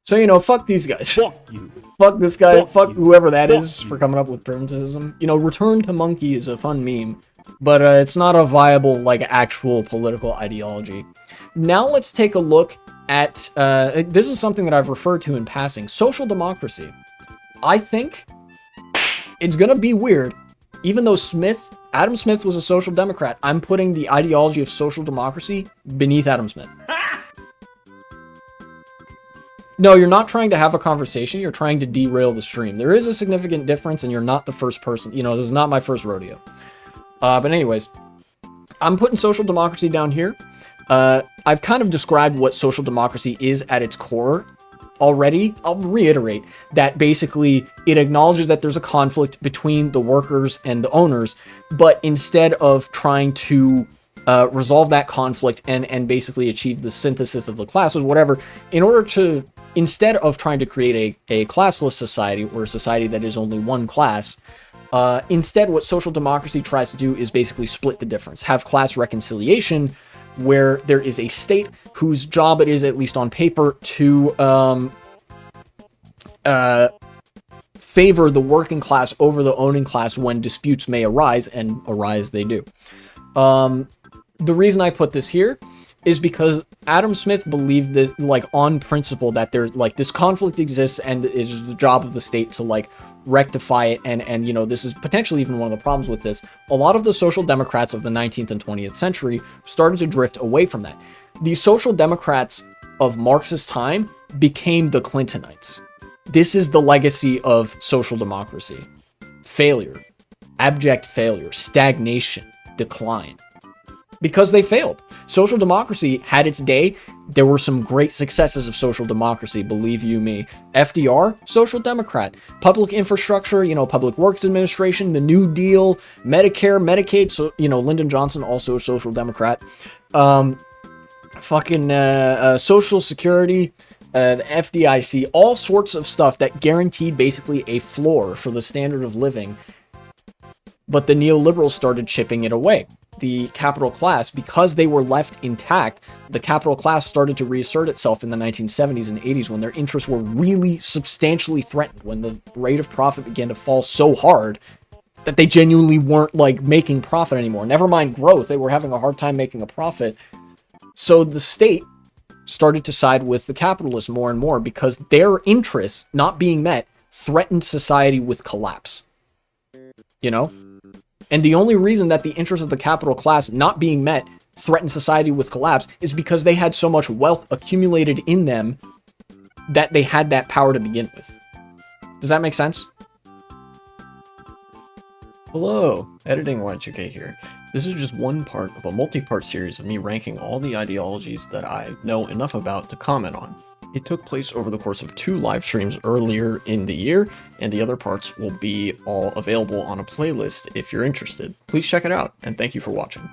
So, you know, fuck these guys. Fuck you. Fuck this guy. Fuck you. whoever that Fuck is you. for coming up with primitivism. You know, return to monkey is a fun meme, but it's not a viable, like, actual political ideology. Now let's take a look at, this is something that I've referred to in passing, social democracy. I think it's gonna be weird, even though Adam Smith was a social democrat, I'm putting the ideology of social democracy beneath Adam Smith. No, you're not trying to have a conversation, you're trying to derail the stream. There is a significant difference, and you're not the first person. You know, this is not my first rodeo. But anyways, I'm putting social democracy down here. I've kind of described what social democracy is at its core already. I'll reiterate that basically it acknowledges that there's a conflict between the workers and the owners, but instead of trying to resolve that conflict and basically achieve the synthesis of the classes, whatever, instead of trying to create a classless society or a society that is only one class, instead what social democracy tries to do is basically split the difference, have class reconciliation, where there is a state whose job it is, at least on paper, to favor the working class over the owning class when disputes may arise, and arise they do. The reason I put this here is because Adam Smith believed that, like, on principle, that there's, like, this conflict exists and it is the job of the state to, like, rectify it, and you know, this is potentially even one of the problems with this. A lot of the social democrats of the 19th and 20th century started to drift away from that. The social democrats of Marx's time became the Clintonites. This is the legacy of social democracy. Failure, abject failure, stagnation, decline. Because they failed. Social democracy had its day. There were some great successes of social democracy, believe you me. FDR, social democrat. Public infrastructure, you know, Public Works Administration, the New Deal, Medicare, Medicaid, so, you know, Lyndon Johnson, also a social democrat. Social Security, the FDIC, all sorts of stuff that guaranteed basically a floor for the standard of living. But the neoliberals started chipping it away. The capital class, because they were left intact, the capital class started to reassert itself in the 1970s and 80s when their interests were really substantially threatened, when the rate of profit began to fall so hard that they genuinely weren't, like, making profit anymore. Never mind growth, they were having a hard time making a profit. So the state started to side with the capitalists more and more because their interests not being met threatened society with collapse. You know? And the only reason that the interests of the capital class not being met threatened society with collapse is because they had so much wealth accumulated in them that they had that power to begin with. Does that make sense? Hello, Editing Y2K here. This is just one part of a multi-part series of me ranking all the ideologies that I know enough about to comment on. It took place over the course of 2 live streams earlier in the year, and the other parts will be all available on a playlist if you're interested. Please check it out, and thank you for watching.